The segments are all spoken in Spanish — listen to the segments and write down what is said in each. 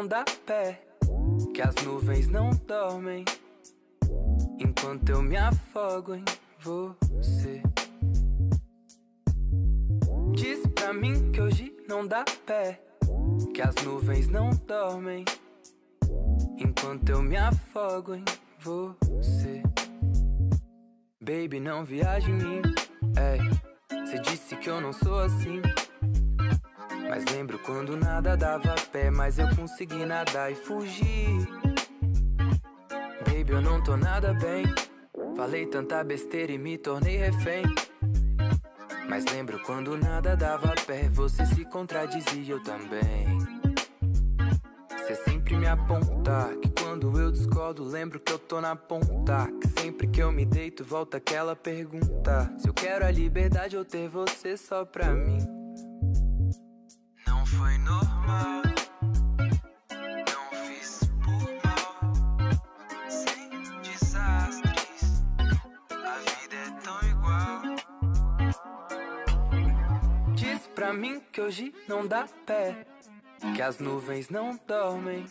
não dá pé, que as nuvens não dormem, enquanto eu me afogo em você. Diz pra mim que hoje não dá pé, que as nuvens não dormem, enquanto eu me afogo em você. Baby, não viaja em mim, cê disse que eu não sou assim, mas lembro quando nada dava pé, mas eu consegui nadar e fugir. Baby, eu não tô nada bem, falei tanta besteira e me tornei refém, mas lembro quando nada dava pé, você se contradizia, eu também. Cê sempre me aponta, que quando eu discordo lembro que eu tô na ponta, que sempre que eu me deito volta aquela pergunta, se eu quero a liberdade ou ter você só pra mim. Não foi normal, não fiz por mal, sem desastres, a vida é tão igual. Diz pra mim que hoje não dá pé, que as nuvens não dormem,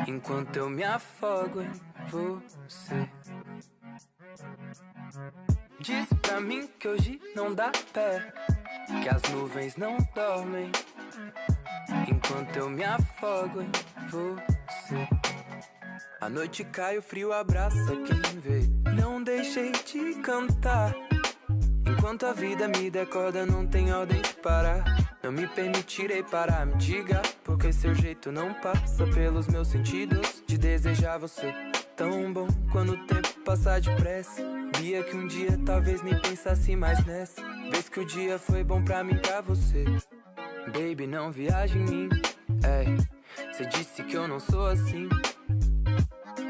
enquanto eu me afogo em você. Diz pra mim que hoje não dá pé, que as nuvens não dormem, enquanto eu me afogo em você. A noite cai, o frio abraça quem vê, não deixei de cantar, enquanto a vida me decorda, não tem ordem de parar. Não me permitirei parar, me diga, porque seu jeito não passa pelos meus sentidos de desejar você. Tão bom quando o tempo passa depressa, via que um dia talvez nem pensasse mais nessa, vez que o dia foi bom pra mim, pra você. Baby, não viaja em mim, cê disse que eu não sou assim,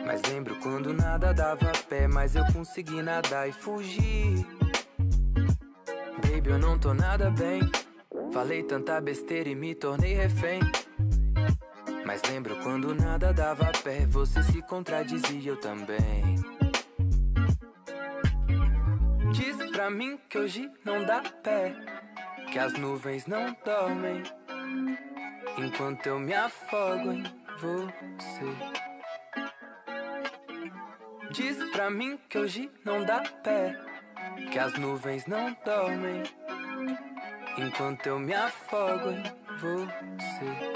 mas lembro quando nada dava pé, mas eu consegui nadar e fugir. Baby, eu não tô nada bem, falei tanta besteira e me tornei refém, mas lembro quando nada dava pé, você se contradizia, eu também. Diz pra mim que hoje não dá pé, que as nuvens não dormem, enquanto eu me afogo em você. Diz pra mim que hoje não dá pé, que as nuvens não dormem, enquanto eu me afogo em você.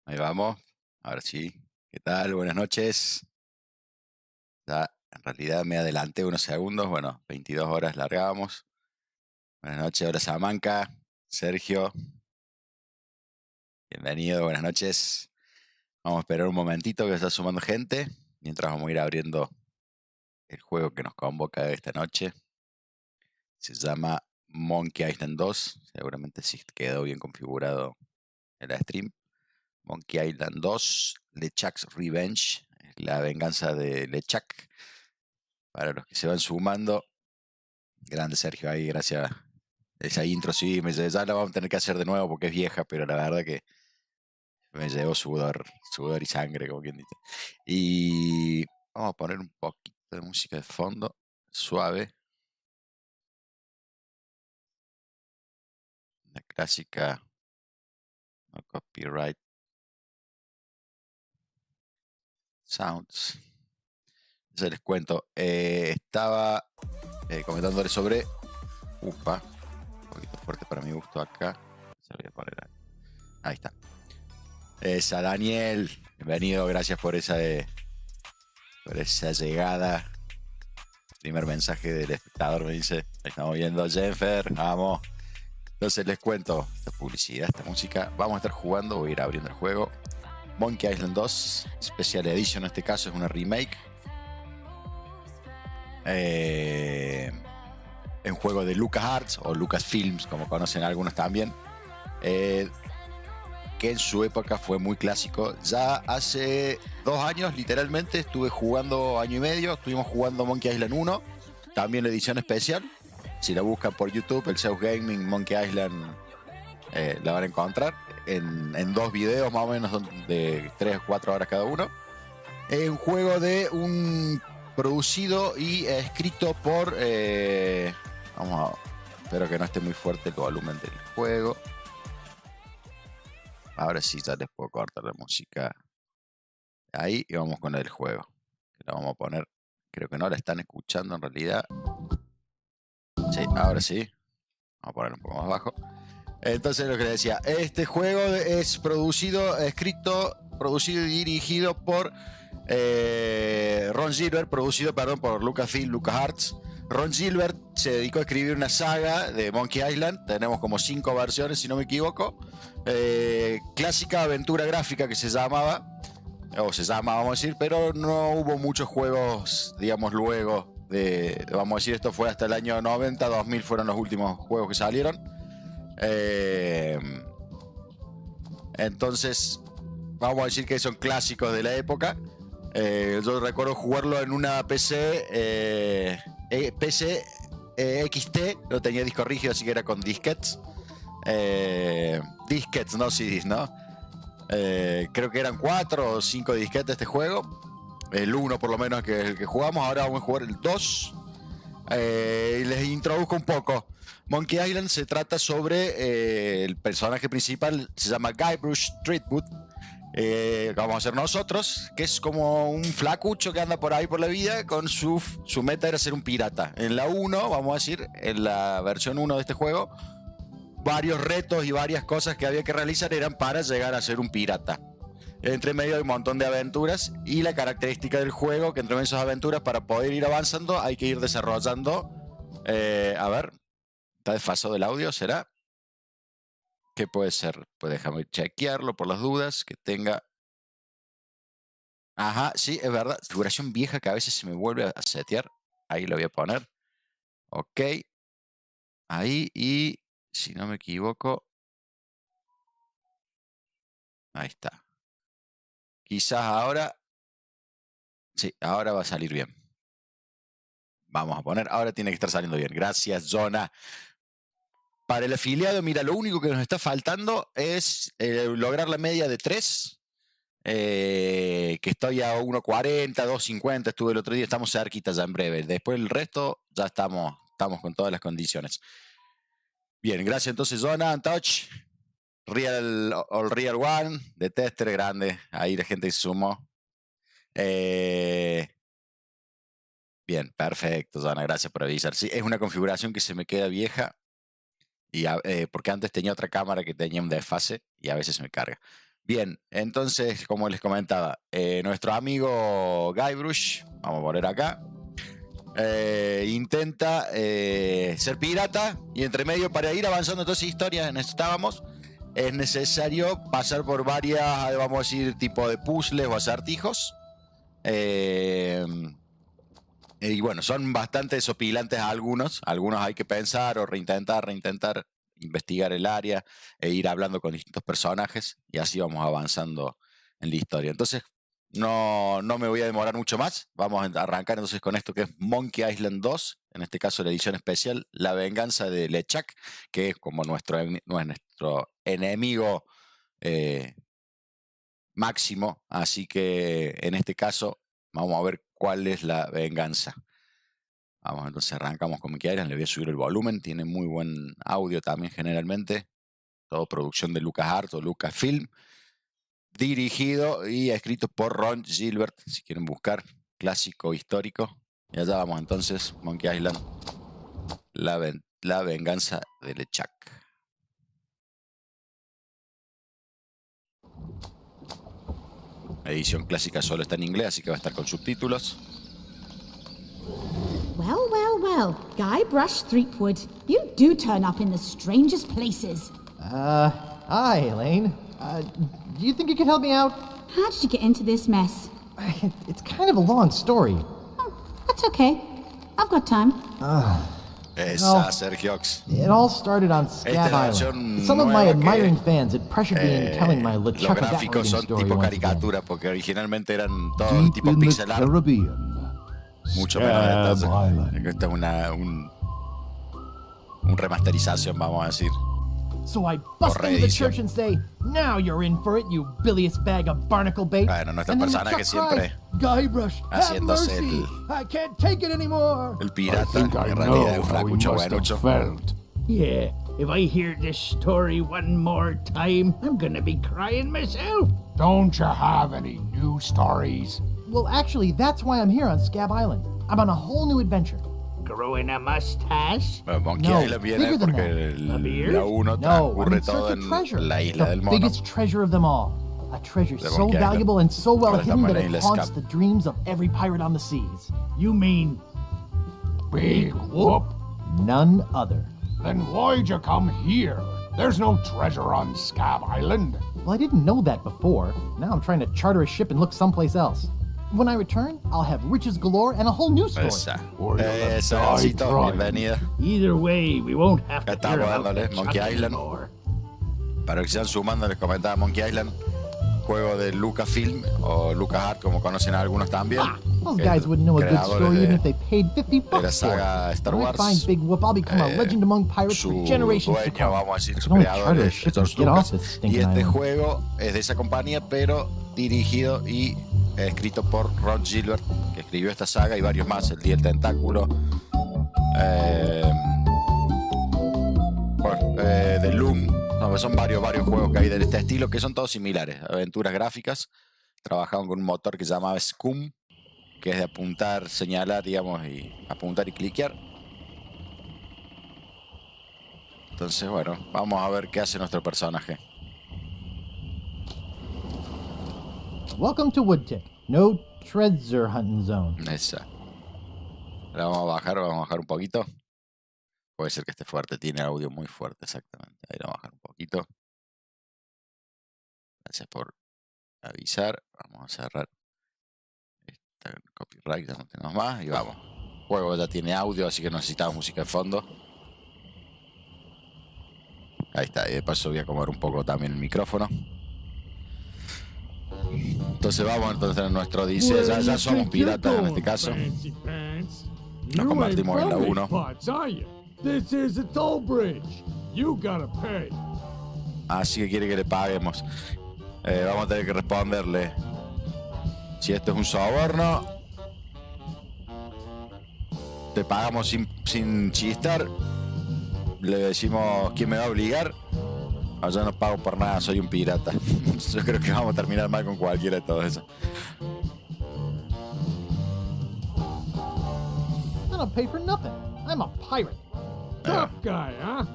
Ahí vamos. Ahora sí. ¿Qué tal? Buenas noches. Ya, en realidad me adelanté unos segundos. Bueno, 22 horas largábamos. Buenas noches. Hola Salamanca. Sergio. Bienvenido. Buenas noches. Vamos a esperar un momentito que está sumando gente. Mientras vamos a ir abriendo el juego que nos convoca esta noche. Se llama Monkey Island 2. Seguramente sí quedó bien configurado el stream. Monkey Island 2, LeChuck's Revenge, la venganza de LeChuck. Para los que se van sumando, grande Sergio ahí, gracias. Esa intro sí, ya la vamos a tener que hacer de nuevo porque es vieja, pero la verdad que me llevó sudor y sangre, como quien dice. Y vamos a poner un poquito de música de fondo, suave. La clásica, no copyright. Sounds. Ya les cuento. Estaba comentándole sobre... Upa. Un poquito fuerte para mi gusto acá. Se lo voy a poner ahí. Ahí está. Esa Daniel. Bienvenido. Gracias por esa llegada. Primer mensaje del espectador me dice: estamos viendo Jennifer. Vamos. Entonces les cuento. Esta publicidad, esta música. Vamos a estar jugando. Voy a ir abriendo el juego. Monkey Island 2. Special Edition en este caso. Es una remake. Un juego de LucasArts o Lucasfilms, como conocen algunos también, que en su época fue muy clásico. Ya hace 2 años, literalmente, estuve jugando año y medio, estuvimos jugando Monkey Island 1, también la edición especial. Si la buscan por YouTube, el Zeus Gaming Monkey Island, la van a encontrar en 2 videos más o menos de 3 o 4 horas cada uno. Es un juego de un producido y escrito por... espero que no esté muy fuerte el volumen del juego. Ahora sí ya les puedo cortar la música ahí y vamos con el juego. La vamos a poner... Creo que no la están escuchando en realidad. Sí, ahora sí. Vamos a poner un poco más bajo. Entonces lo que les decía. Este juego es escrito y dirigido por... Ron Gilbert, producido por Lucasfilm, LucasArts. Ron Gilbert se dedicó a escribir una saga de Monkey Island. Tenemos como 5 versiones, si no me equivoco. Clásica aventura gráfica que se llamaba, vamos a decir, pero no hubo muchos juegos, digamos, luego vamos a decir, esto fue hasta el año 90, 2000 fueron los últimos juegos que salieron. Entonces, vamos a decir que son clásicos de la época. Yo recuerdo jugarlo en una PC XT, no tenía disco rígido, así que era con disquetes. Disquetes, no CDs, ¿no? Creo que eran 4 o 5 disquetes este juego. El 1 por lo menos, que es el que jugamos. Ahora vamos a jugar el 2. Y les introduzco un poco. Monkey Island se trata sobre el personaje principal, se llama Guybrush Threepwood. Vamos a ser nosotros, que es como un flacucho que anda por ahí por la vida, con su meta era ser un pirata. En la 1, vamos a decir, en la versión 1 de este juego, varios retos y varias cosas que había que realizar eran para llegar a ser un pirata. Entre medio hay un montón de aventuras, y la característica del juego, que entre medio de esas aventuras, para poder ir avanzando, hay que ir desarrollando... a ver, ¿está desfasado el audio? ¿Será? ¿Qué puede ser? Pues déjame chequearlo por las dudas que tenga. Ajá, sí, es verdad. Duración vieja que a veces se me vuelve a setear. Ahí lo voy a poner. Ok. Ahí, y si no me equivoco. Ahí está. Quizás ahora. Sí, ahora va a salir bien. Vamos a poner. Ahora tiene que estar saliendo bien. Gracias, Jonah. Para el afiliado, mira, lo único que nos está faltando es lograr la media de 3. Que estoy a 1.40, 2.50, estuve el otro día, estamos cerquita ya en breve. Después el resto ya estamos con todas las condiciones. Bien, gracias entonces, Jonah, Touch, Real One, de Tester, grande, ahí la gente se sumó. Bien, perfecto, Jonah, gracias por avisar. Sí, es una configuración que se me queda vieja, y porque antes tenía otra cámara que tenía un desfase y a veces se me carga. Bien, entonces, como les comentaba, nuestro amigo Guybrush, vamos a poner acá, intenta ser pirata, y entre medio, para ir avanzando en toda esa historia en esta estábamos, es necesario pasar por varias, vamos a decir, tipo de puzzles o acertijos. Y bueno, son bastante desopilantes algunos hay que pensar o reintentar, investigar el área e ir hablando con distintos personajes, y así vamos avanzando en la historia. Entonces, no me voy a demorar mucho más. Vamos a arrancar entonces con esto que es Monkey Island 2, en este caso la edición especial, La venganza de LeChuck, que es como nuestro enemigo máximo. Así que en este caso vamos a ver cuál es la venganza. Vamos, entonces arrancamos con Monkey Island. Le voy a subir el volumen. Tiene muy buen audio también generalmente. Todo producción de LucasArts o Lucasfilm. dirigido y escrito por Ron Gilbert, si quieren buscar, clásico histórico. Y allá vamos entonces, Monkey Island, la venganza de LeChuck. La edición clásica solo está en inglés, así que va a estar con subtítulos. Well, well, well. Guybrush Threepwood, you do turn up in the strangest places. Hi, Elaine. Do you think you could help me out? How did you get into this mess? It's kind of a long story. Oh, that's okay. I've got time. Esa, Sergio. It all started on Scab Island. Some of my admiring fans had pressured me into telling my los LeChuck gráficos son story tipo once again. caricatura, porque originalmente eran todos Deep tipo in the pixel art. Caribbean, Mucho menos Scab detalle. Island. Esta es un remasterización, vamos a decir. So I bust into the church and say, "Now you're in for it, you bilious bag of barnacle bait." Bueno, nuestro And then personaje LeChuck siempre cries, "Guybrush, have haciéndose mercy! I can't take it anymore." el I pirata, think que I en know realidad es un how he racucho must have buenucho. felt. Yeah, if I hear this story one more time, I'm gonna be crying myself. Don't you have any new stories? Well, actually, that's why I'm here on Scab Island. I'm on a whole new adventure. Growing a mustache? Bueno, Monkey No, Island viene bigger than porque A beard? la 1 No, I'm transcurre in todo search of treasure. en la isla del The mono. biggest treasure of them all. A treasure De so Monkey Island. valuable and so well Ahora hidden estamos that en it la Isla haunts Scab. the dreams of every pirate on the seas. You mean Big whoop. None other. Then why'd you come here? There's no treasure on Scab Island. Well, I didn't know that before. Now I'm trying to charter a ship and look someplace else. When I return, I'll have riches galore and a whole new story. Esa, Or you'll have esa, died Gancito, trying. bienvenida. either way, we won't have to Acá hear estamos about dándole the Monkey Chuck Island. anymore. Para los que se están sumando, les comentaba Monkey Island, juego de Lucasfilm o LucasArts, como conocen algunos también. Those que guys wouldn't know a good creadores story even de- if they paid $50 de la for it. saga Star When I Wars. find Big Whoop, I'll become a legend among pirates Su for generations to dueño, come. vamos a decir, I su can only creador charter a es ship and George get Lucas. off this Y stinking este island. juego es de esa compañía, pero dirigido y escrito por Ron Gilbert, que escribió esta saga y varios más, El Día del Tentáculo, The Loom. No, son varios juegos que hay de este estilo que son todos similares, aventuras gráficas. Trabajaban con un motor que se llamaba Scum, que es de apuntar, señalar, digamos, y apuntar y cliquear. Entonces, bueno, vamos a ver qué hace nuestro personaje. Welcome to Woodtick. No treasure hunting zone. Esa. La vamos a bajar un poquito. Puede ser que esté fuerte, tiene audio muy fuerte, exactamente. Ahí lo vamos a bajar un poquito. Gracias por avisar. Vamos a cerrar esta copyright, ya no tenemos más y vamos. El juego ya tiene audio, así que no necesitamos música de fondo. Ahí está, y de paso voy a comer un poco también el micrófono. Entonces vamos entonces a nuestro dice, ya somos piratas en este caso. Nos convertimos en la 1. Así que quiere que le paguemos. Vamos a tener que responderle si esto es un soborno. Te pagamos sin chistar. Le decimos quién me va a obligar. Yo no pago por nada, soy un pirata. Yo creo que vamos a terminar mal con cualquiera de todos esos. I don't pay for nothing. I'm a pirate. Tough guy, huh?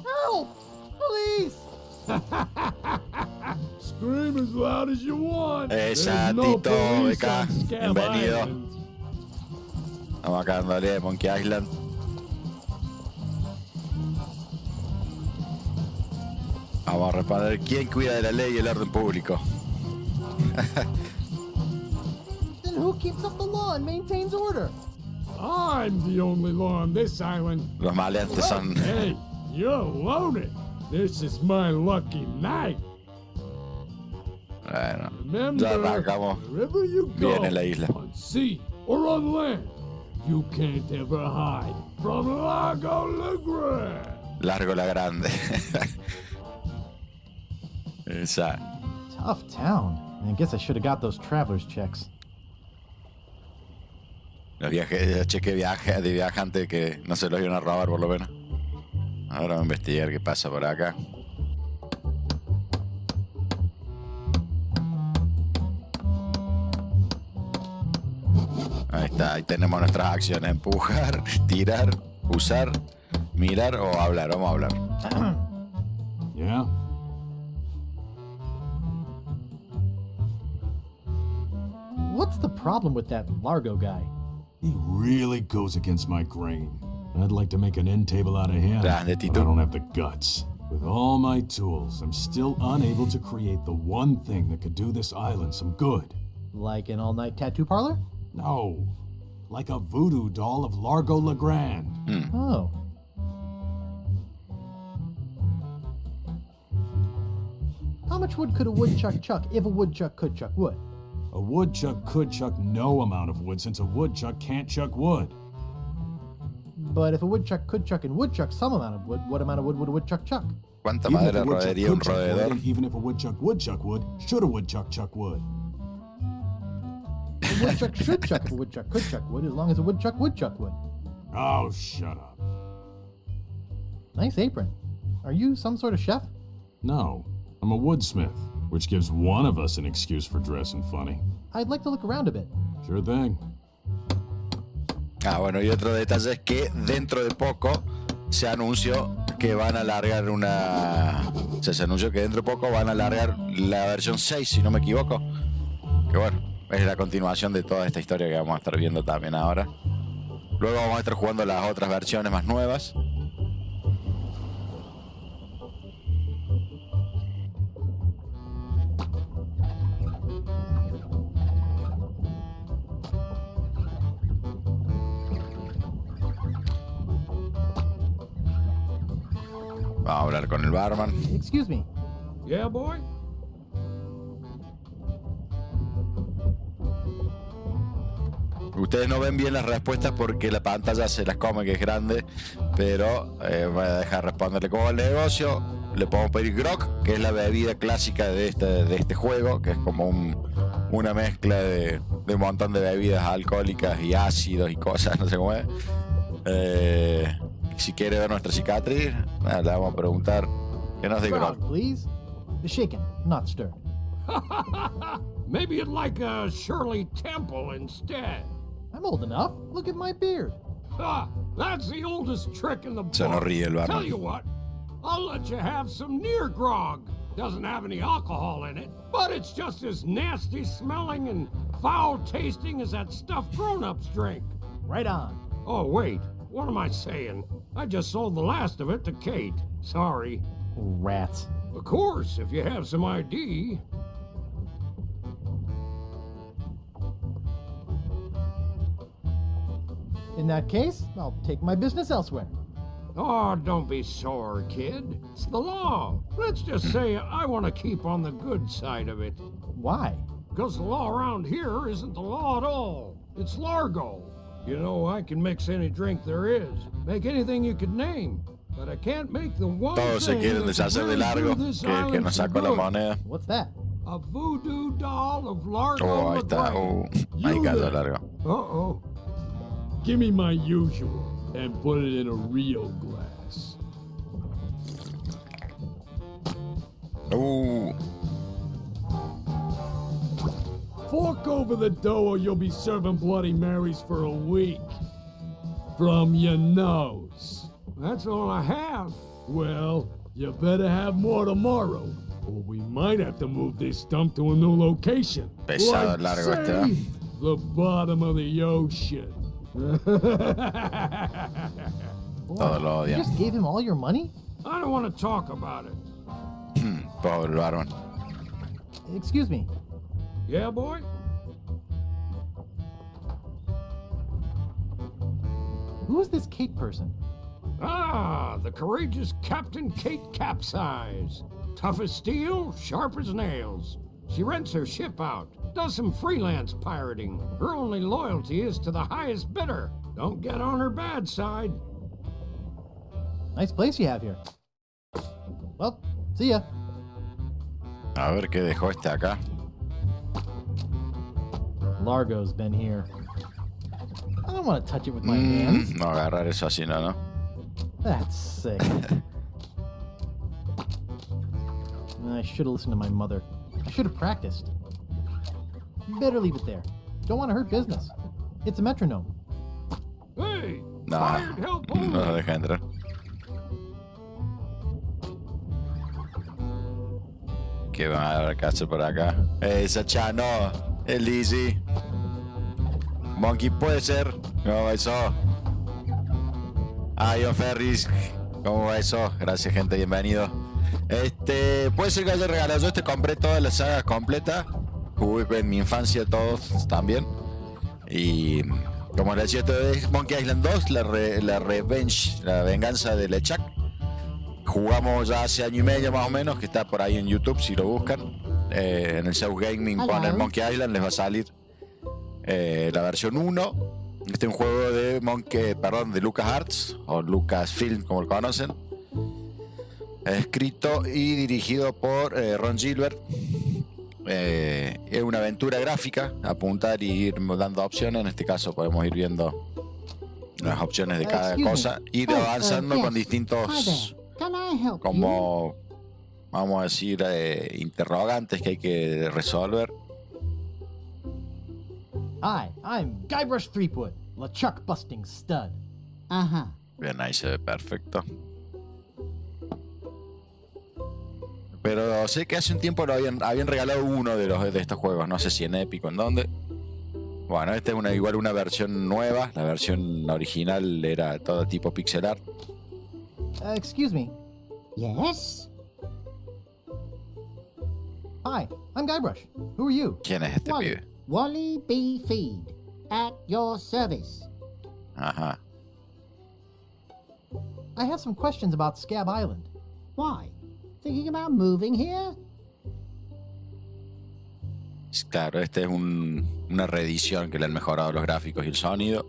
Help! Please! Scream as loud as you want. Esa, There's no Tito, police acá. on Scab Bienvenido. Island. Vamos acá dándole de Monkey Island. Vamos a responder quién cuida de la ley y el orden público. Then who keeps up the law and maintains order? I'm the only law on this island. Los maleantes son... Hey, you're loaded. This is my lucky night. Bueno, Remember, ya arrancamos wherever you go, bien en la isla. on sea or on land, you can't ever hide from Lago Legrand. Largo la grande. Esa. Tough town. I guess I should have got those traveler's checks. Los cheques de viajante que no se los iban a robar por lo menos. Ahora vamos a investigar qué pasa por acá. Ahí está, ahí tenemos nuestras acciones. Empujar, tirar, usar, mirar o hablar. Vamos a hablar. Yeah? What's the problem with that Largo guy? He really goes against my grain. I'd like to make an end table out of him, Grande, but I Tito. don't have the guts. With all my tools, I'm still unable to create the one thing that could do this island some good. Like an all-night tattoo parlor? No, like a voodoo doll of Largo Legrand. Oh. How much wood could a woodchuck chuck if a woodchuck could chuck wood? A woodchuck could chuck no amount of wood since a woodchuck can't chuck wood. But if a woodchuck could chuck and woodchuck some amount of wood, what amount of wood would a woodchuck chuck? ¿Cuánta Even if madera a woodchuck rodearía un could chuck wood, roedor? and even if a woodchuck would chuck wood, should a woodchuck chuck wood? A woodchuck should chuck if a woodchuck could chuck wood, as long as a woodchuck would chuck wood. Oh, shut up. Nice apron. Are you some sort of chef? No, I'm a woodsmith, which gives one of us an excuse for dressing funny. I'd like to look around a bit. Sure thing. Ah, bueno, y otro detalle es que dentro de poco se anunció que van a largar una... O sea, se anunció que dentro de poco van a largar la versión 6, si no me equivoco. Que bueno, es la continuación de toda esta historia que vamos a estar viendo también ahora. Luego vamos a estar jugando las otras versiones más nuevas. Vamos a hablar con el barman. Excuse me. Yeah, boy? Ustedes no ven bien las respuestas porque la pantalla se las come, que es grande, pero voy a dejar responderle cómo va el negocio. Le podemos pedir grog, que es la bebida clásica de este juego, que es como una mezcla de un montón de bebidas alcohólicas y ácidos y cosas, no sé cómo es. Si quiere ver nuestra cicatriz, le vamos a preguntar que nos dé grog. Grog, please. Shaken, not stirred. Maybe you'd like a Shirley Temple instead. I'm old enough. Look at my beard. Ha! That's the oldest trick in the book. Se nos ríe el barman. Tell you what, I'll let you have some near grog. Doesn't have any alcohol in it, but it's just as nasty smelling and foul tasting as that stuff grown-ups drink. Right on. Oh, wait. What am I saying? I just sold the last of it to Kate. Sorry. Rats. Of course, if you have some ID. In that case, I'll take my business elsewhere. Oh, don't be sore, kid. It's the law. Let's just say I want to keep on the good side of it. Why? Because the law around here isn't the law at all. It's Largo. You know, I can mix any drink there is. Make anything you could name. But I can't make the one Todos se thing quieren that deshacer de really Largo, do this que el que island nos so sacó la good. moneda. What's that? A voodoo doll of Largo. Oh, ahí está. Ahí cayó Largo. Uh-oh. Give me my usual and put it in a real glass. Fork over the dough or you'll be serving Bloody Marys for a week. From your nose. That's all I have. Well, you better have more tomorrow, or we might have to move this stump to a new location. Pesado, Like, largo este, say, ¿eh? the bottom of the ocean. Todos lo You odian. just gave him all your money? I don't want to talk about it. Pobre el barman. Excuse me. Yeah, boy? Who is this Kate person? Ah, the courageous Captain Kate Capsize. Tough as steel, sharp as nails. She rents her ship out, does some freelance pirating. Her only loyalty is to the highest bidder. Don't get on her bad side. Nice place you have here. Well, see ya. A ver qué dejó este acá. Largo's been here. I don't want to touch it with my hands. No agarrar eso así, no. That's sick. I should have listened to my mother. I should have practiced. Better leave it there. Don't want to hurt business. It's a metronome. Hey, No, hired help only. no lo deja entrar. ¿Qué va a haber que hacer por acá? Sacha, no. El easy. Monkey puede ser. ¿Cómo va eso? Ion Ferris. ¿Cómo va eso? Gracias, gente. Bienvenido. Puede ser que haya regalado. Yo compré todas las sagas completas. Jugué en mi infancia todos también. Y como les decía, esto es Monkey Island 2, la Revenge, la venganza de LeChuck. Jugamos ya hace año y medio más o menos, que está por ahí en YouTube si lo buscan. En el South Gaming ponen Monkey Island, les va a salir la versión 1. Este es un juego de LucasArts o Lucasfilm, como lo conocen. Escrito y dirigido por Ron Gilbert. Es una aventura gráfica, apuntar y ir dando opciones. En este caso podemos ir viendo las opciones de cada cosa, ir avanzando con distintos, como vamos a decir, interrogantes que hay que resolver. Hi, I'm Guybrush Threepwood, LeChuck busting stud. Ajá. Bien, ahí se ve perfecto. Pero sé que hace un tiempo habían regalado uno de estos juegos, no sé si en Epic o en dónde. Bueno, esta es igual una versión nueva. La versión original era todo tipo pixel art. Excuse me. Yes? Hi, I'm Guybrush. Who are you? ¿Quién es este Wally. pibe? Wally B. Feed. At your service. Ajá. I have some questions about Scab Island. Why? Thinking about moving here? Claro, este es una reedición que le han mejorado los gráficos y el sonido.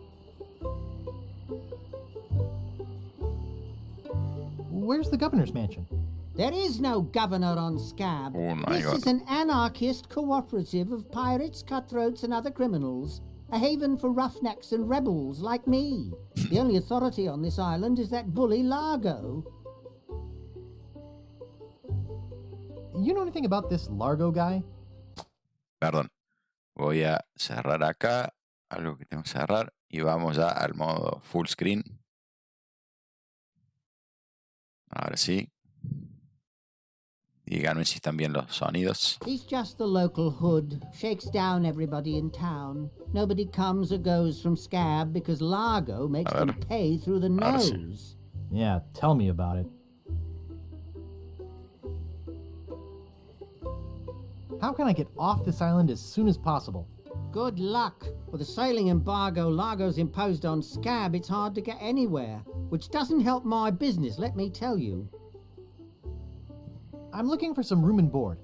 Where's the governor's mansion? There is no governor on Scab. Oh my This God. is an anarchist cooperative of pirates, cutthroats, and other criminals. A haven for roughnecks and rebels like me. The only authority on this island is that bully Largo. You know anything about this Largo guy? Perdón. Voy a cerrar acá. Algo que tengo que cerrar. Y vamos ya al modo full screen. Ahora sí. Díganme si están bien los sonidos. He's just the local hood. Shakes down everybody in town. Nobody comes or goes from Scab because Largo makes A ver. them pay through the Ahora sí. nose. Yeah, tell me about it. How can I get off this island as soon as possible? Good luck. With the sailing embargo Largo's imposed on Scab, it's hard to get anywhere. Which doesn't help my business, let me tell you. I'm looking for some room and board.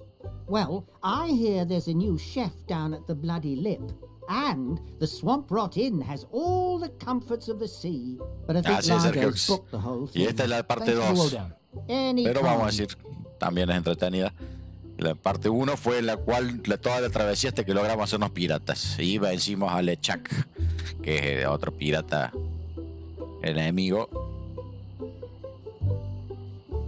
Well, I hear there's a new chef down at the Bloody Lip. And the Swamp Rot Inn has all the comforts of the sea. But I think Sí, Sergio. Largo's booked the whole Y thing. esta es la parte Thanks for the 2. lowdown. Anytime. Pero vamos a decir, también es entretenida. La parte 1 fue la cual toda la travesía hasta que logramos hacernos piratas. Y vencimos a LeChuck, que es otro pirata enemigo.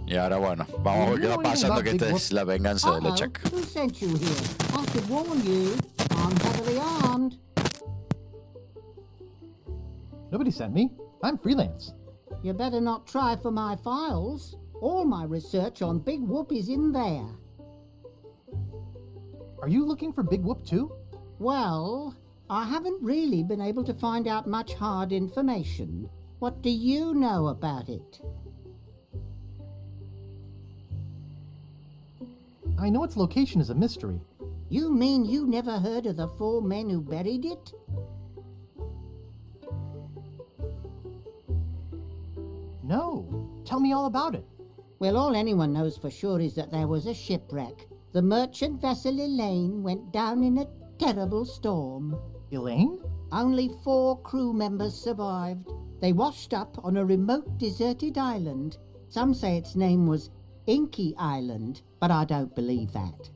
Y ahora bueno, vamos a ver qué va pasando, que esta es la venganza de LeChuck. Who sent you here? I should warn you. I'm heavily armed. Nobody sent me. I'm freelance. You better not try for my files. All my research on Big Whoop is in there. Are you looking for Big Whoop too? Well, I haven't really been able to find out much hard information. What do you know about it? I know its location is a mystery. You mean you never heard of the 4 men who buried it? No. Tell me all about it. Well, all anyone knows for sure is that there was a shipwreck. The merchant vessel Elaine went down in a terrible storm. Elaine? Only 4 crew members survived. They washed up on a remote deserted island. Some say its name was Inky Island, but I don't believe that.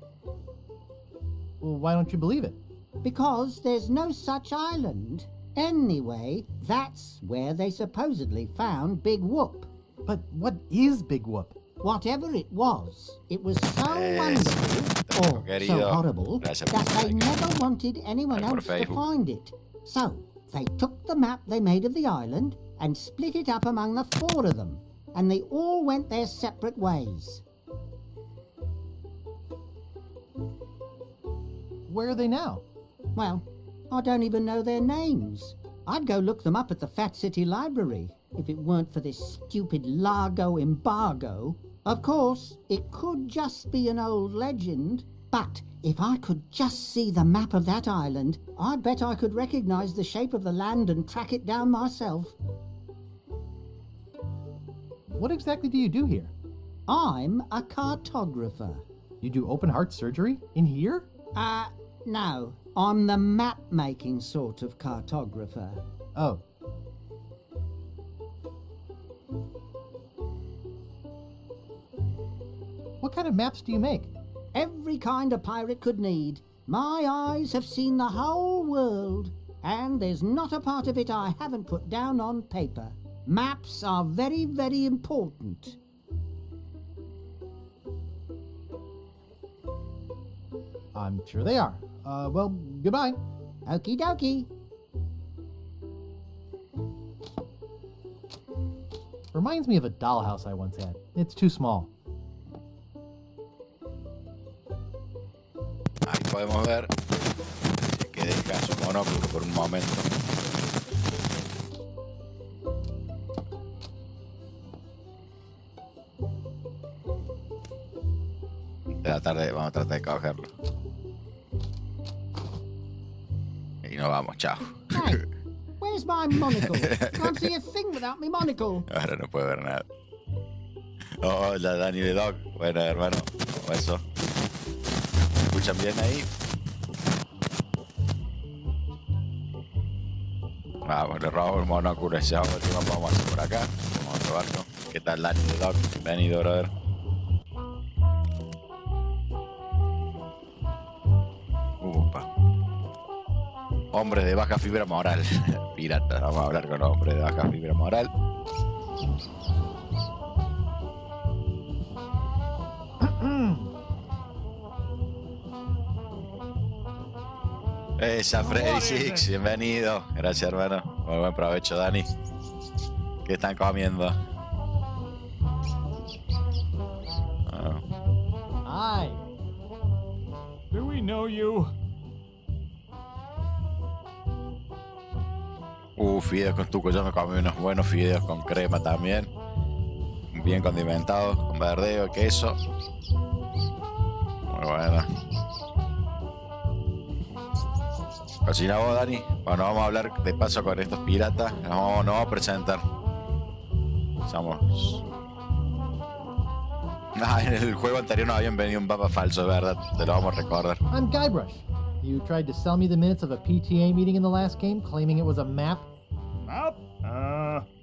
Well, why don't you believe it? Because there's no such island. Anyway, that's where they supposedly found Big Whoop. But what is Big Whoop? Whatever it was so wonderful, or so querido. horrible, Gracias por that they like. never wanted anyone Por else to Facebook. find it. So, They took the map they made of the island and split it up among the 4 of them, and they all went their separate ways. Where are they now? Well, I don't even know their names. I'd go look them up at the Fat City Library if it weren't for this stupid Largo embargo. Of course, it could just be an old legend, but if I could just see the map of that island, I bet I could recognize the shape of the land and track it down myself. What exactly do you do here? I'm a cartographer. You do open heart surgery in here? No. I'm the map-making sort of cartographer. Oh. What kind of maps do you make? Every kind a pirate could need. My eyes have seen the whole world, and there's not a part of it I haven't put down on paper. Maps are very, very important. I'm sure they are. Well, goodbye. Okie dokie. Reminds me of a dollhouse I once had. It's too small. Ahí podemos ver que deja su monóculo por un momento. Vamos a tratar de cogerlo. Y nos vamos, chao. Hey, where's my monocle? Can't see a thing without my monocle. Ahora no puede ver nada. Oh, hola Dani de Doc. Bueno, hermano, ¿cómo eso? ¿Me escuchan bien ahí? Vamos, le robamos el monóculo ese. Vamos a ver qué más podemos hacer por acá. Vamos a probarlo. ¿Qué tal Dani de Doc? Bienvenido, brother. Hombre de baja fibra moral. Pirata, vamos a hablar con hombre de baja fibra moral. Esa Freddy Six, bienvenido. Gracias, hermano. Muy buen provecho, Dani. ¿Qué están comiendo? Hi. Do we know you? Fideos con tuco. Yo me comí unos buenos fideos con crema también. Bien condimentados, con verdeo, queso. Muy bueno. Cocina vos, Dani. Bueno, vamos a hablar de paso con estos piratas. Nos vamos a presentar. Somos... en el juego anterior nos habían venido un papa falso, ¿verdad? Te lo vamos a recordar. I'm Guybrush. You tried to sell me the minutes of a PTA meeting in the last game, claiming it was a map. Map?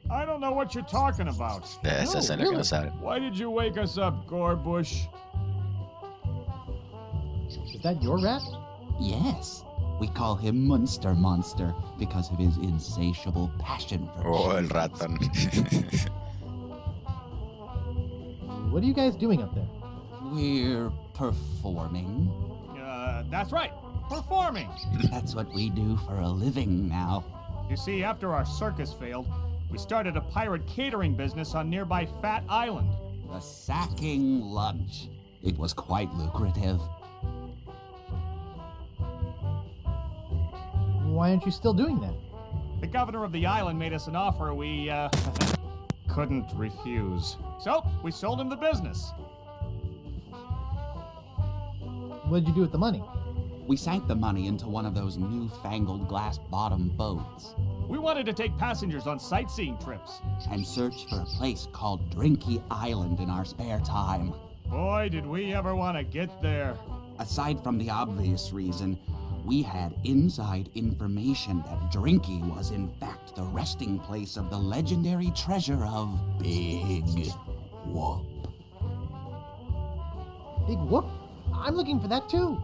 I don't know what you're talking about. Eso es lo que no saben. Why did you wake us up, Gorbush? Is that your rat? Yes. We call him Munster Monster because of his insatiable passion for Oh, el ratón. What are you guys doing up there? We're performing. That's right. Performing. That's what we do for a living now. You see, after our circus failed, we started a pirate catering business on nearby Fat Island. The Sacking Lunch. It was quite lucrative. Why aren't you still doing that? The governor of the island made us an offer we, couldn't refuse. So, we sold him the business. What did you do with the money? We sank the money into one of those newfangled glass-bottom boats. We wanted to take passengers on sightseeing trips. And search for a place called Drinky Island in our spare time. Boy, did we ever want to get there. Aside from the obvious reason, we had inside information that Drinky was in fact the resting place of the legendary treasure of Big Whoop. Big whoop? I'm looking for that too.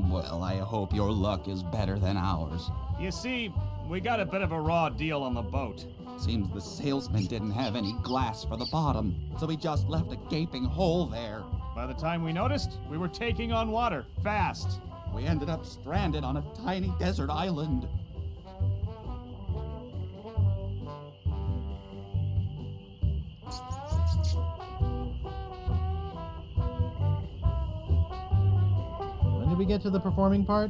Well, I hope your luck is better than ours. You see, we got a bit of a raw deal on the boat. Seems the salesman didn't have any glass for the bottom, so he just left a gaping hole there. By the time we noticed, we were taking on water, fast. We ended up stranded on a tiny desert island. did we get to the performing part?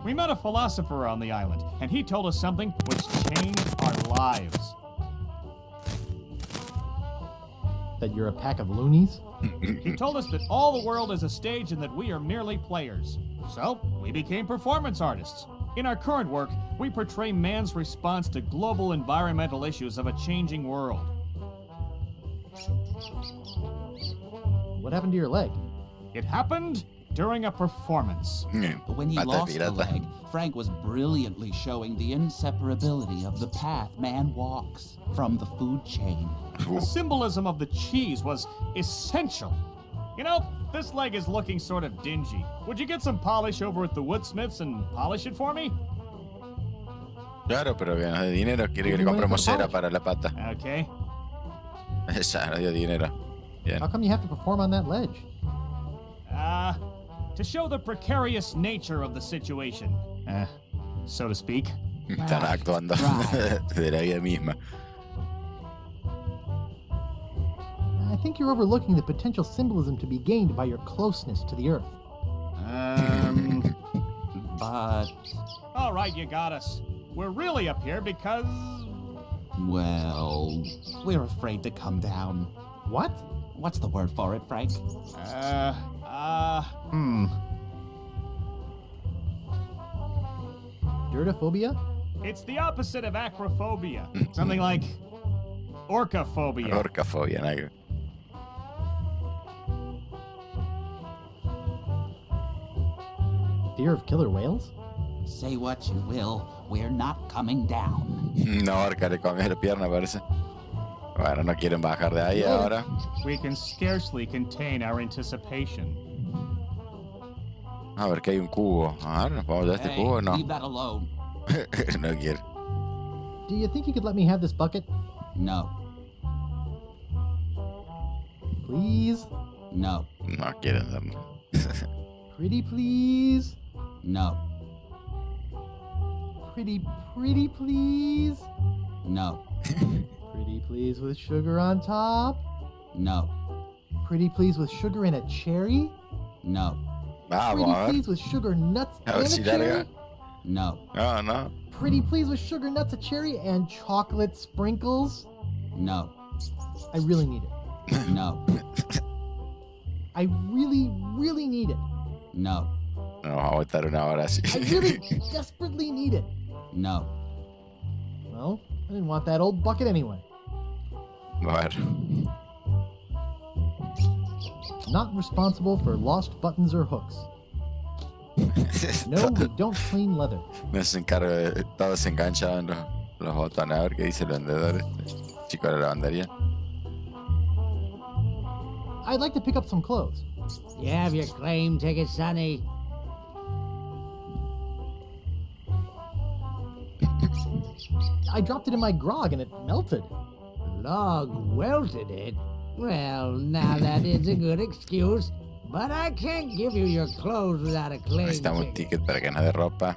We met a philosopher on the island, and he told us something which changed our lives. That you're a pack of loonies? He told us that all the world is a stage and that we are merely players. So, we became performance artists. In our current work, we portray man's response to global environmental issues of a changing world. What happened to your leg? It happened during a performance. When he lost the leg, Frank was brilliantly showing the inseparability of the path man walks from the food chain. The symbolism of the cheese was essential. You know, this leg is looking sort of dingy. Would you get some polish over at the Woodsmiths and polish it for me? Claro, pero que nos dé dinero. Quiere que le compremos cera para la pata. Okay. Esa, no dio dinero. Bien. How come you have to perform on that ledge? To show the precarious nature of the situation. So to speak. Están actuando de la vida misma. I think you're overlooking the potential symbolism to be gained by your closeness to the Earth. But... All right, you got us. We're really up here because... Well, we're afraid to come down. What? What's the word for it, Frank? Dirtophobia? It's the opposite of acrophobia. Something like orcaphobia. Orcaphobia, ¿no? Fear of killer whales? Say what you will, we're not coming down. No, orca le comió la pierna, parece. Bueno, no quieren bajar de ahí ahora. We can scarcely contain our anticipation. A ver, que hay un cubo. A ver, ¿nos vamos a este cubo o no? Leave that alone. No quiero. Do you think you could let me have this bucket? No. Please? No. No quieren darlo. Pretty please? No. Pretty please? No. Pretty please with sugar on top? No. Pretty please with sugar and a cherry? No. Vamos, Pretty a ver. please with sugar nuts A ver and si a cherry? larga. No. No, no. Pretty please with sugar nuts, a cherry, and chocolate sprinkles? No. I really need it. No. I really need it. No. No, vamos a estar una hora así. I really desperately need it. No. Well, I didn't want that old bucket anyway. A ver. Not responsible for lost buttons or hooks. No, we don't clean leather. No se encarga de todo se engancha en los botones. A ver qué dice el vendedor, chico de la lavandería. I'd like to pick up some clothes. You have your claim ticket, Sonny. I dropped it in my grog and it melted. Log welted it? Well, now that is a good excuse, but I can't give you your clothes without a claim Necesitamos un ticket. ticket para que nos dé ropa.